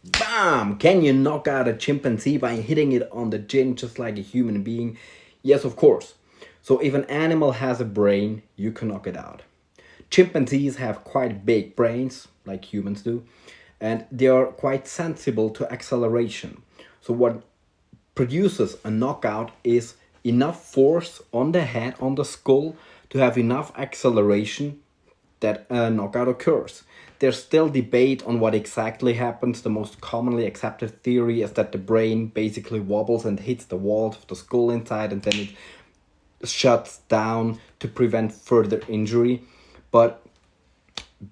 Bam! Can you knock out a chimpanzee by hitting it on the chin just like a human being? Yes, of course. So if an animal has a brain, you can knock it out. Chimpanzees have quite big brains, like humans do, and they are quite sensible to acceleration. So what produces a knockout is enough force on the head, on the skull, to have enough acceleration that a knockout occurs. There's still debate on what exactly happens. The most commonly accepted theory is that the brain basically wobbles and hits the walls of the skull inside, and then it shuts down to prevent further injury. But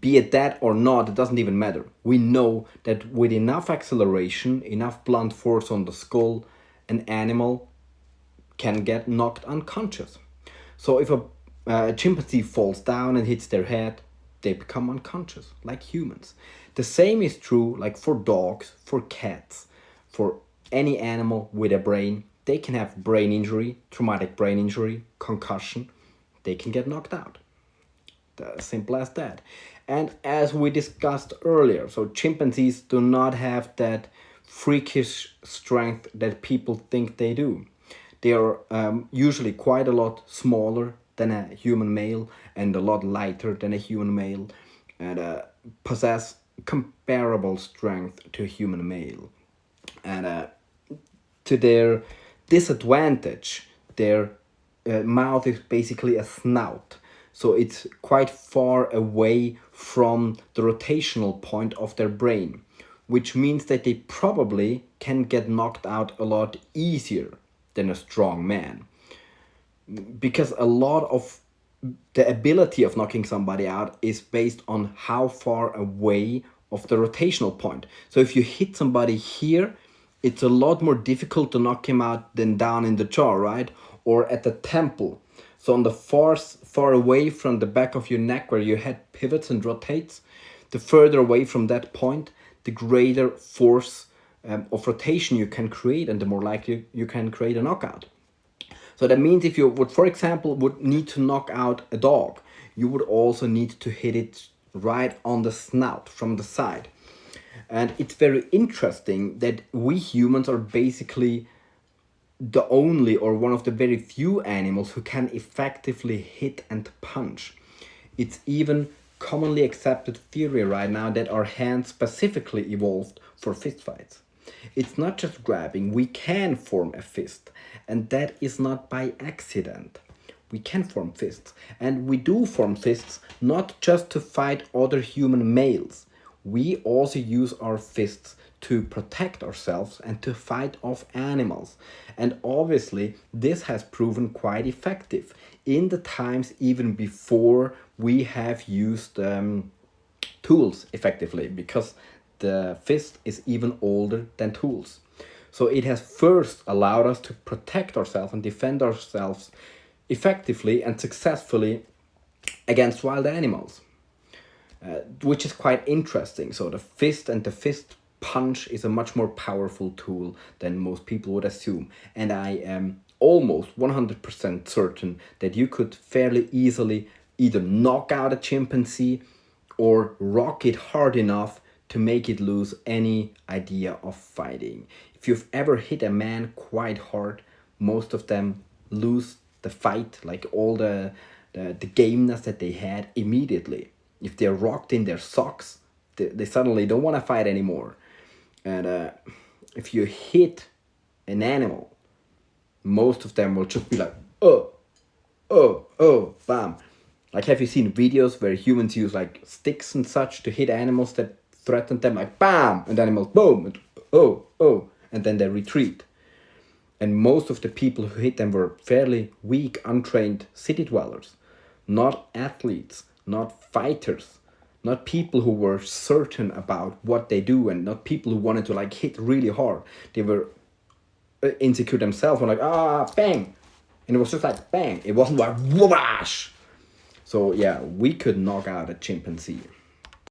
be it that or not, it doesn't even matter. We know that with enough acceleration, enough blunt force on the skull, an animal can get knocked unconscious. So if a chimpanzee falls down and hits their head, they become unconscious, like humans. The same is true like for dogs, for cats, for any animal with a brain. They can have brain injury, traumatic brain injury, concussion. They can get knocked out. As simple as that. And as we discussed earlier, so chimpanzees do not have that freakish strength that people think they do. They are usually quite a lot smaller than a human male and a lot lighter than a human male, and possess comparable strength to a human male. And to their disadvantage, their mouth is basically a snout. So it's quite far away from the rotational point of their brain, which means that they probably can get knocked out a lot easier than a strong man. Because a lot of the ability of knocking somebody out is based on how far away of the rotational point. So if you hit somebody here, it's a lot more difficult to knock him out than down in the jaw, right? Or at the temple. So on the far away from the back of your neck where your head pivots and rotates, the further away from that point, the greater force of rotation you can create, and the more likely you can create a knockout. So that means if you would, for example, would need to knock out a dog, you would also need to hit it right on the snout from the side. And it's very interesting that we humans are basically the only or one of the very few animals who can effectively hit and punch. It's even commonly accepted theory right now that our hands specifically evolved for fistfights. It's not just grabbing, we can form a fist, and that is not by accident. We can form fists, and we do form fists not just to fight other human males. We also use our fists to protect ourselves and to fight off animals. And obviously, this has proven quite effective in the times even before we have used tools effectively, because the fist is even older than tools. So it has first allowed us to protect ourselves and defend ourselves effectively and successfully against wild animals, which is quite interesting. So the fist and the fist punch is a much more powerful tool than most people would assume. And I am almost 100% certain that you could fairly easily either knock out a chimpanzee or rock it hard enough to make it lose any idea of fighting. If you've ever hit a man quite hard, most of them lose the fight, like all the gameness that they had immediately. If they're rocked in their socks, they suddenly don't want to fight anymore. And if you hit an animal, most of them will just be like, oh, oh, oh, bam. Like, have you seen videos where humans use like sticks and such to hit animals that threaten them, like bam, and the animals boom, and oh, oh, and then they retreat. And most of the people who hit them were fairly weak, untrained city dwellers, not athletes, not fighters, not people who were certain about what they do, and not people who wanted to like hit really hard. They were insecure themselves, were like, bang, and it was just like bang. It wasn't like whoosh. So yeah, we could knock out a chimpanzee.